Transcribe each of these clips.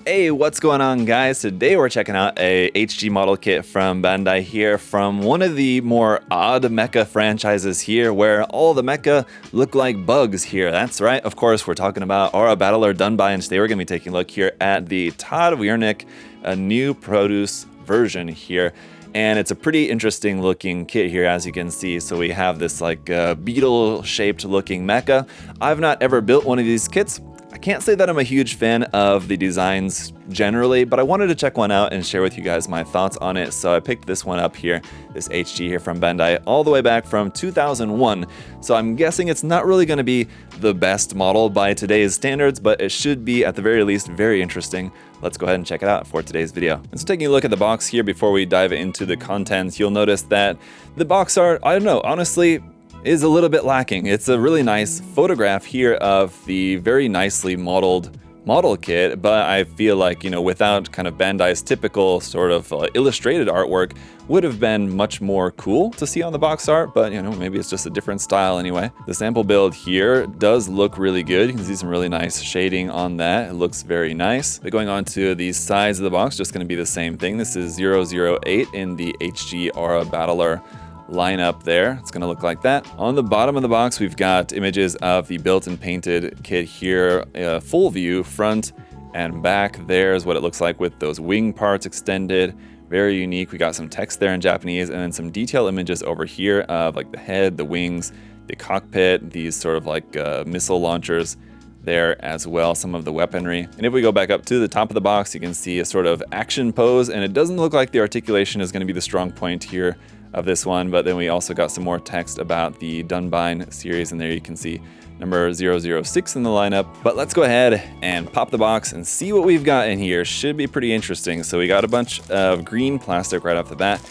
Hey, what's going on, guys? Today we're checking out a HG model kit from Bandai here from one of the more odd mecha franchises here where all the mecha look like bugs here. That's right, of course, we're talking about Aura Battler Dunbine. Today we're going to be taking a look here at the Wyrneck, a new produce version here. And it's a pretty interesting looking kit here, as you can see. So we have this like beetle shaped looking mecha. I've not ever built one of these kits. I can't say that I'm a huge fan of the designs generally, but I wanted to check one out and share with you guys my thoughts on it. So I picked this one up here, this HG here from Bandai, all the way back from 2001. So I'm guessing it's not really going to be the best model by today's standards, but it should be at the very least very interesting. Let's go ahead and check it out for today's video. And so taking a look at the box here before we dive into the contents, you'll notice that the box art, I don't know, honestly, is a little bit lacking. It's a really nice photograph here of the very nicely modeled model kit, but I feel like, you know, without kind of Bandai's typical sort of illustrated artwork would have been much more cool to see on the box art, but you know, maybe it's just a different style anyway. The sample build here does look really good. You can see some really nice shading on that. It looks very nice. But going on to the sides of the box, just going to be the same thing. This is 008 in the HG Aura Battler lineup there. It's going to look like that. On the bottom of the box, we've got images of the built and painted kit here, full view, front and back. There's what it looks like with those wing parts extended. Very unique. We got some text there in Japanese and then some detail images over here of like the head, the wings, the cockpit, these sort of like missile launchers there as well, some of the weaponry. And if we go back up to the top of the box, you can see a sort of action pose, and it doesn't look like the articulation is going to be the strong point here of this one, but then we also got some more text about the Dunbine series, and there you can see number 006 in the lineup. But let's go ahead and pop the box and see what we've got in here. Should be pretty interesting. So we got a bunch of green plastic right off the bat.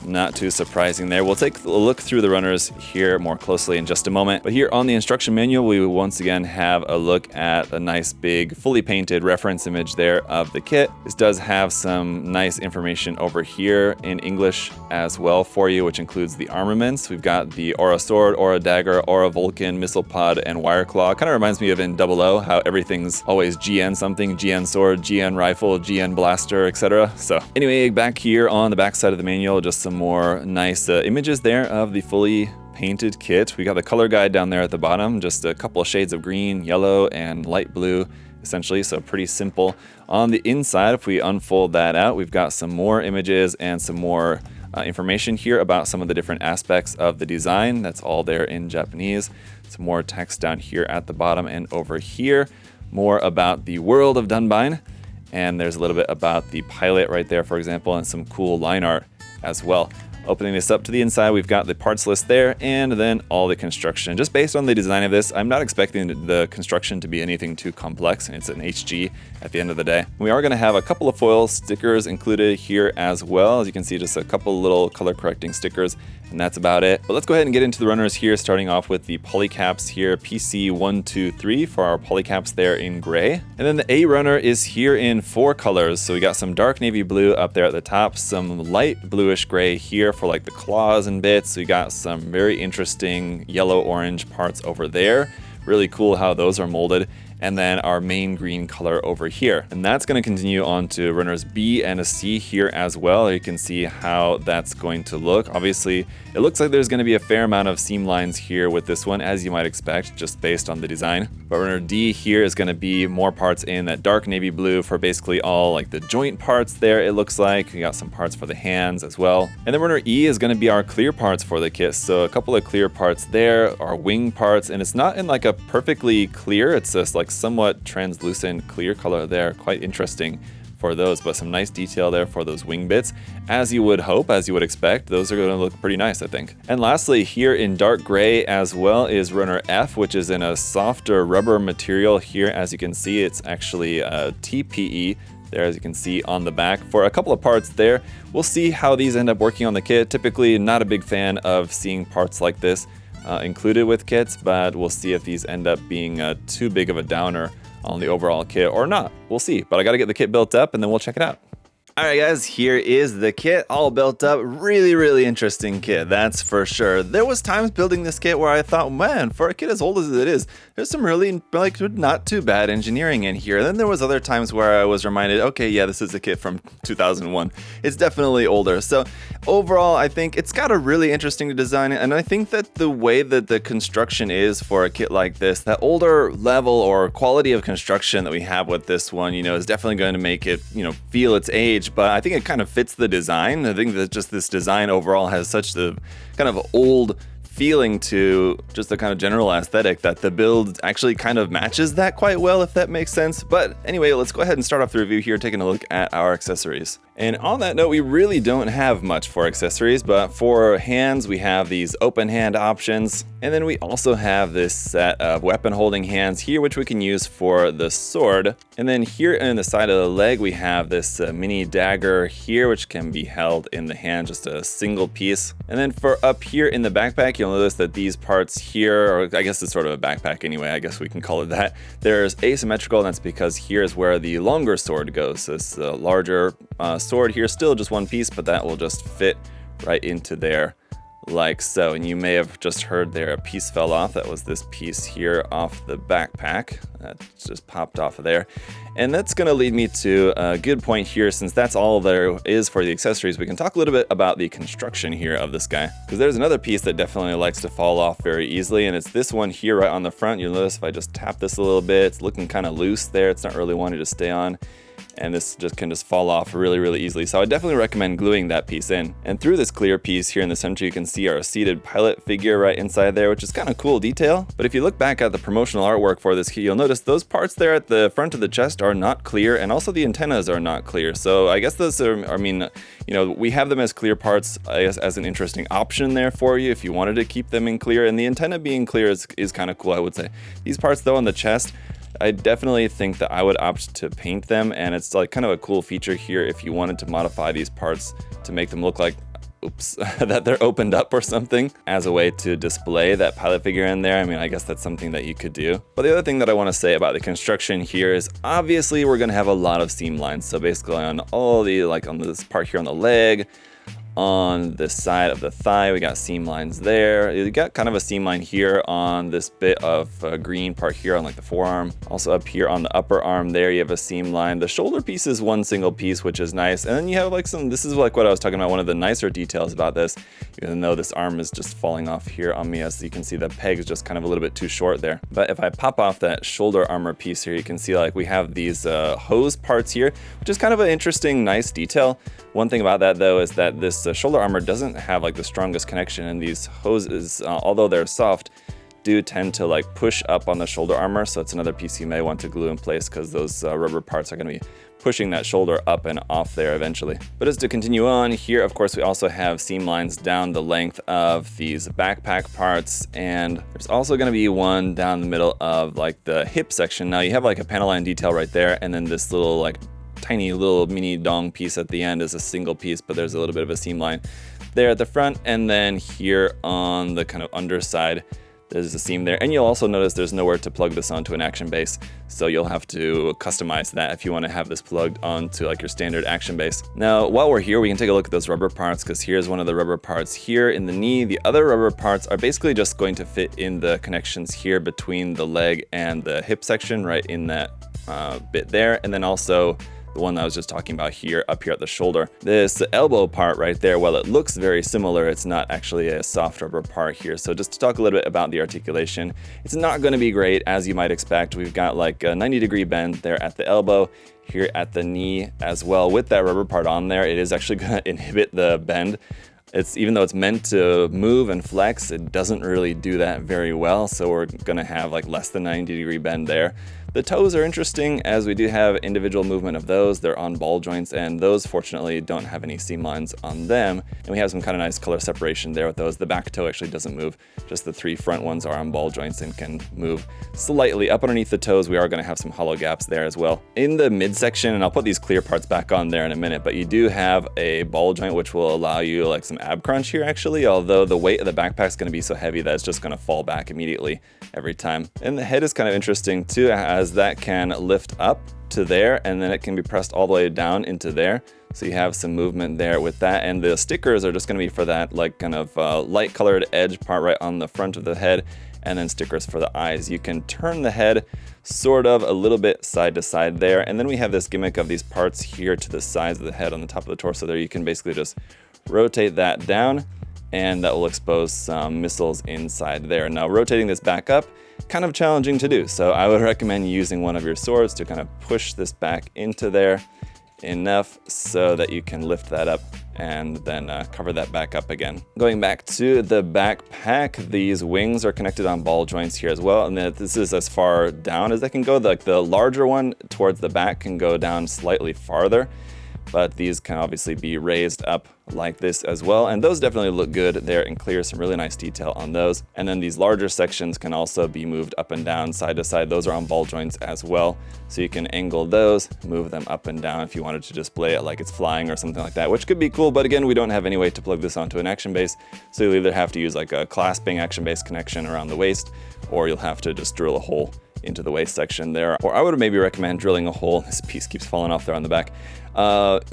Not too surprising there. We'll take a look through the runners here more closely in just a moment. But here on the instruction manual, we will once again have a look at a nice big fully painted reference image there of the kit. This does have some nice information over here in English as well for you, which includes the armaments. We've got the Aura Sword, Aura Dagger, Aura Vulcan, Missile Pod, and Wire Claw. Kind of reminds me of in 00, how everything's always GN something, GN Sword, GN Rifle, GN Blaster, etc. So anyway, back here on the back side of the manual, just some more nice images there of the fully painted kit. We got the color guide down there at the bottom, just a couple of shades of green, yellow, and light blue, essentially, so pretty simple. On the inside, if we unfold that out, we've got some more images and some more information here about some of the different aspects of the design. That's all there in Japanese. Some more text down here at the bottom and over here. More about the world of Dunbine. And there's a little bit about the pilot right there, for example, and some cool line art as well. Opening this up to the inside, we've got the parts list there and then all the construction. Just based on the design of this, I'm not expecting the construction to be anything too complex. It's an HG at the end of the day. We are going to have a couple of foil stickers included here as well. As you can see, just a couple little color correcting stickers, and that's about it. But let's go ahead and get into the runners here, starting off with the polycaps here, PC123 for our polycaps there in gray. And then the A runner is here in 4 colors. So we got some dark navy blue up there at the top, some light bluish gray here for like the claws and bits. We got some very interesting yellow orange parts over there. Really cool how those are molded. And then our main green color over here. And that's going to continue on to runners B and a C here as well. You can see how that's going to look. Obviously, it looks like there's going to be a fair amount of seam lines here with this one, as you might expect, just based on the design. But runner D here is going to be more parts in that dark navy blue for basically all like the joint parts there, it looks like. We got some parts for the hands as well. And then runner E is going to be our clear parts for the kit. So a couple of clear parts there, our wing parts, and it's not in like a perfectly clear, it's just like somewhat translucent clear color there. Quite interesting for those, but some nice detail there for those wing bits. As you would hope, as you would expect, those are going to look pretty nice, I think. And lastly, here in dark gray as well is runner F, which is in a softer rubber material here. As you can see, it's actually TPE there, as you can see on the back for a couple of parts there. We'll see how these end up working on the kit. Typically not a big fan of seeing parts like this included with kits, but we'll see if these end up being too big of a downer on the overall kit or not. We'll see, but I got to get the kit built up and then we'll check it out. Alright guys, here is the kit, all built up. Really interesting kit, that's for sure. There was times building this kit where I thought, man, for a kit as old as it is, there's some really like not too bad engineering in here. And then there was other times where I was reminded, okay, yeah, this is a kit from 2001. It's definitely older. So overall, I think it's got a really interesting design, and I think that the way that the construction is for a kit like this, that older level or quality of construction that we have with this one, you know, is definitely going to make it, you know, feel its age. But I think it kind of fits the design. I think that just this design overall has such the kind of old feeling to just the kind of general aesthetic that the build actually kind of matches that quite well, if that makes sense. But anyway, let's go ahead and start off the review here, taking a look at our accessories. And on that note, we really don't have much for accessories, but for hands, we have these open hand options. And then we also have this set of weapon holding hands here, which we can use for the sword. And then here in the side of the leg, we have this mini dagger here, which can be held in the hand, just a single piece. And then for up here in the backpack, you'll notice that these parts here, or I guess it's sort of a backpack anyway, I guess we can call it that. There's asymmetrical, and that's because here is where the longer sword goes. So it's a larger sword here, still just one piece, but that will just fit right into there like so. And you may have just heard there a piece fell off. That was this piece here off the backpack that just popped off of there. And that's going to lead me to a good point here. Since that's all there is for the accessories, we can talk a little bit about the construction here of this guy, because there's another piece that definitely likes to fall off very easily, and it's this one here right on the front. You'll notice if I just tap this a little bit, it's looking kind of loose there. It's not really wanting to stay on, and this just can fall off really easily. So I definitely recommend gluing that piece in. And through this clear piece here in the center, you can see our seated pilot figure right inside there, which is kind of cool detail. But if you look back at the promotional artwork for this kit, you'll notice those parts there at the front of the chest are not clear, and also the antennas are not clear. So I guess those are, I mean, you know, we have them as clear parts, I guess, as an interesting option there for you if you wanted to keep them in clear. And the antenna being clear is kind of cool, I would say. These parts though on the chest, I definitely think that I would opt to paint them, and it's like kind of a cool feature here if you wanted to modify these parts to make them look like, oops, that they're opened up or something as a way to display that pilot figure in there. I mean, I guess that's something that you could do. But the other thing that I want to say about the construction here is obviously we're going to have a lot of seam lines. So basically on all the, like on this part here on the leg, on the side of the thigh, we got seam lines there. You got kind of a seam line here on this bit of green part here on like the forearm. Also up here on the upper arm there, you have a seam line. The shoulder piece is one single piece, which is nice. And then you have like some, this is like what I was talking about, one of the nicer details about this, even though this arm is just falling off here on me. As you can see, the peg is just kind of a little bit too short there. But if I pop off that shoulder armor piece here, you can see like we have these hose parts here, which is kind of an interesting, nice detail. One thing about that though is that this shoulder armor doesn't have like the strongest connection, and these hoses, although they're soft, do tend to like push up on the shoulder armor. So it's another piece you may want to glue in place, because those rubber parts are going to be pushing that shoulder up and off there eventually. But as to continue on here, of course, we also have seam lines down the length of these backpack parts, and there's also going to be one down the middle of like the hip section. Now you have like a panel line detail right there, and then this little like tiny little mini dong piece at the end is a single piece, but there's a little bit of a seam line there at the front. And then here on the kind of underside, there's a seam there. And you'll also notice there's nowhere to plug this onto an action base. So you'll have to customize that if you want to have this plugged onto like your standard action base. Now, while we're here, we can take a look at those rubber parts, because here's one of the rubber parts here in the knee. The other rubber parts are basically just going to fit in the connections here between the leg and the hip section, right in that bit there. And then also the one I was just talking about here, up here at the shoulder. This elbow part right there, while it looks very similar, it's not actually a soft rubber part here. So just to talk a little bit about the articulation, it's not going to be great as you might expect. We've got like a 90-degree bend there at the elbow, here at the knee as well. With that rubber part on there, it is actually going to inhibit the bend. It's, even though it's meant to move and flex, it doesn't really do that very well. So we're going to have like less than 90-degree bend there. The toes are interesting, as we do have individual movement of those. They're on ball joints, and those fortunately don't have any seam lines on them. And we have some kind of nice color separation there with those. The back toe actually doesn't move. Just the three front ones are on ball joints and can move slightly. Up underneath the toes, we are going to have some hollow gaps there as well. In the midsection, and I'll put these clear parts back on there in a minute, but you do have a ball joint which will allow you like some ab crunch here actually, although the weight of the backpack is going to be so heavy that it's just going to fall back immediately every time. And the head is kind of interesting too, as as that can lift up to there, and then it can be pressed all the way down into there. So you have some movement there with that, and the stickers are just going to be for that like kind of light colored edge part right on the front of the head, and then stickers for the eyes. You can turn the head sort of a little bit side to side there, and then we have this gimmick of these parts here to the sides of the head on the top of the torso there. You can basically just rotate that down, and that will expose some missiles inside there. Now rotating this back up, kind of challenging to do, so I would recommend using one of your swords to kind of push this back into there enough so that you can lift that up and then cover that back up again. Going back to the backpack, these wings are connected on ball joints here as well, and this is as far down as they can go. Like the larger one towards the back can go down slightly farther, but these can obviously be raised up like this as well, and those definitely look good there and clear. Some really nice detail on those. And then these larger sections can also be moved up and down, side to side. Those are on ball joints as well, so you can angle those, move them up and down if you wanted to display it like it's flying or something like that, which could be cool. But again, we don't have any way to plug this onto an action base, so you'll either have to use like a clasping action base connection around the waist, or you'll have to just drill a hole into the waist section there. Or I would maybe recommend drilling a hole. This piece keeps falling off there on the back.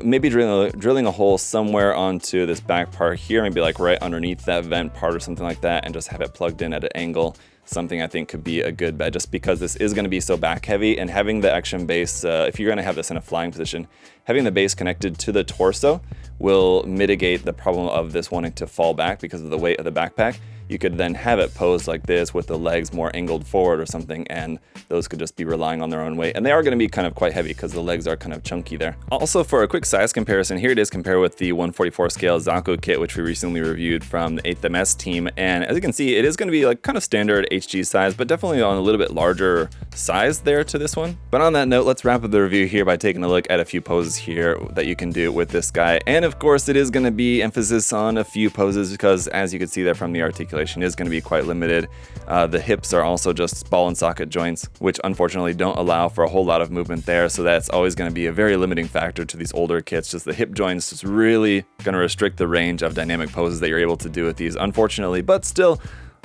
Maybe drilling a hole somewhere onto this back part here, maybe like right underneath that vent part or something like that, and just have it plugged in at an angle. Something I think could be a good bet, just because this is going to be so back heavy, and having the action base, if you're going to have this in a flying position, having the base connected to the torso will mitigate the problem of this wanting to fall back because of the weight of the backpack. You could then have it posed like this with the legs more angled forward or something, and those could just be relying on their own weight. And they are going to be kind of quite heavy because the legs are kind of chunky there. Also, for a quick size comparison, here it is compared with the 144 scale Zaku kit, which we recently reviewed from the 8th MS team. And as you can see, it is going to be like kind of standard HG size, but definitely on a little bit larger size there to this one. But on that note, let's wrap up the review here by taking a look at a few poses here that you can do with this guy. And of course, it is going to be emphasis on a few poses because, as you can see there from the articulation, is going to be quite limited. The hips are also just ball and socket joints, which unfortunately don't allow for a whole lot of movement there, so that's always going to be a very limiting factor to these older kits. Just the hip joints is really going to restrict the range of dynamic poses that you're able to do with these, unfortunately. But still,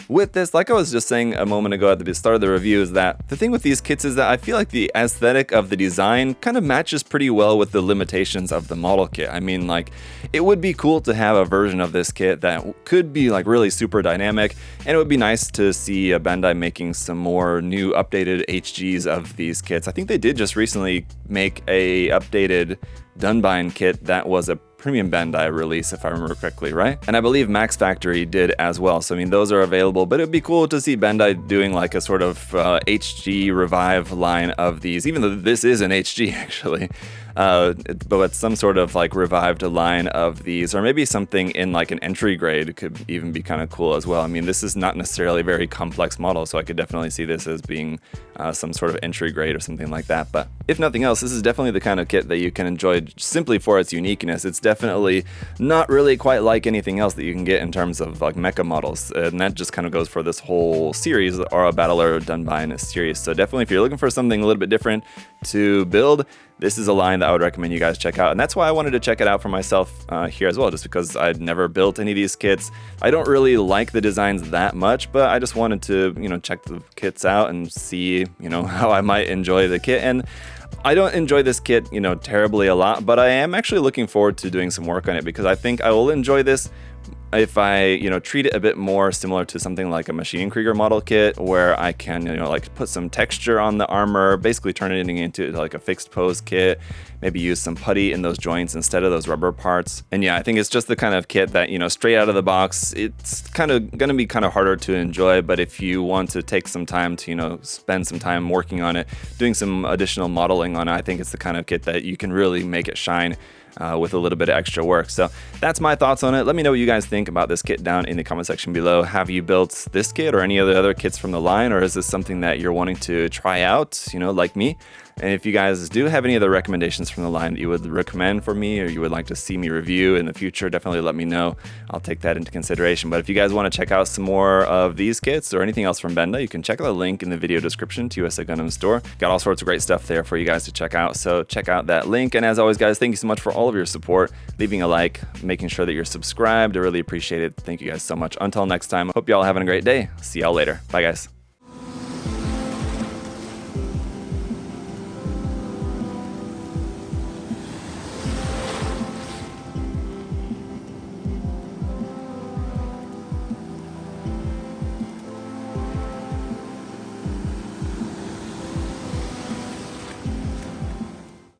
with this, like I was just saying a moment ago at the start of the review, is that the thing with these kits is that I feel like the aesthetic of the design kind of matches pretty well with the limitations of the model kit. I mean, like, it would be cool to have a version of this kit that could be like really super dynamic, and it would be nice to see Bandai making some more new updated HGs of these kits. I think they did just recently make a updated Dunbine kit that was a premium Bandai release, if I remember correctly, right? And I believe Max Factory did as well. So I mean, those are available, but it'd be cool to see Bandai doing like a sort of HG revive line of these, even though this is an HG actually. But some sort of like revived line of these, or maybe something in like an entry grade could even be kind of cool as well. I mean, this is not necessarily a very complex model, so I could definitely see this as being some sort of entry grade or something like that. But if nothing else, this is definitely the kind of kit that you can enjoy simply for its uniqueness. It's definitely not really quite like anything else that you can get in terms of like mecha models, and that just kind of goes for this whole series, or a Battler Dunbine series. So definitely, if you're looking for something a little bit different to build, this is a line that I would recommend you guys check out. And that's why I wanted to check it out for myself here as well, just because I'd never built any of these kits. I don't really like the designs that much, but I just wanted to, check the kits out and see, how I might enjoy the kit. And I don't enjoy this kit, terribly a lot, but I am actually looking forward to doing some work on it, because I think I will enjoy this if I, treat it a bit more similar to something like a Machine Krieger model kit, where I can, like put some texture on the armor, basically turn it into like a fixed pose kit, maybe use some putty in those joints instead of those rubber parts. And yeah, I think it's just the kind of kit that, straight out of the box, it's kind of going to be kind of harder to enjoy. But if you want to take some time to, spend some time working on it, doing some additional modeling on it, I think it's the kind of kit that you can really make it shine with a little bit of extra work. So that's my thoughts on it. Let me know what you guys think about this kit down in the comment section below. Have you built this kit or any of the other kits from the line, or is this something that you're wanting to try out, like me? And if you guys do have any other recommendations from the line that you would recommend for me, or you would like to see me review in the future, definitely let me know. I'll take that into consideration. But if you guys want to check out some more of these kits or anything else from Bandai, you can check out the link in the video description to USA Gundam Store. Got all sorts of great stuff there for you guys to check out. So check out that link. And as always, guys, thank you so much for all of your support, leaving a like, making sure that you're subscribed. I really appreciate it. Thank you guys so much. Until next time, hope you all having a great day. See y'all later. Bye, guys.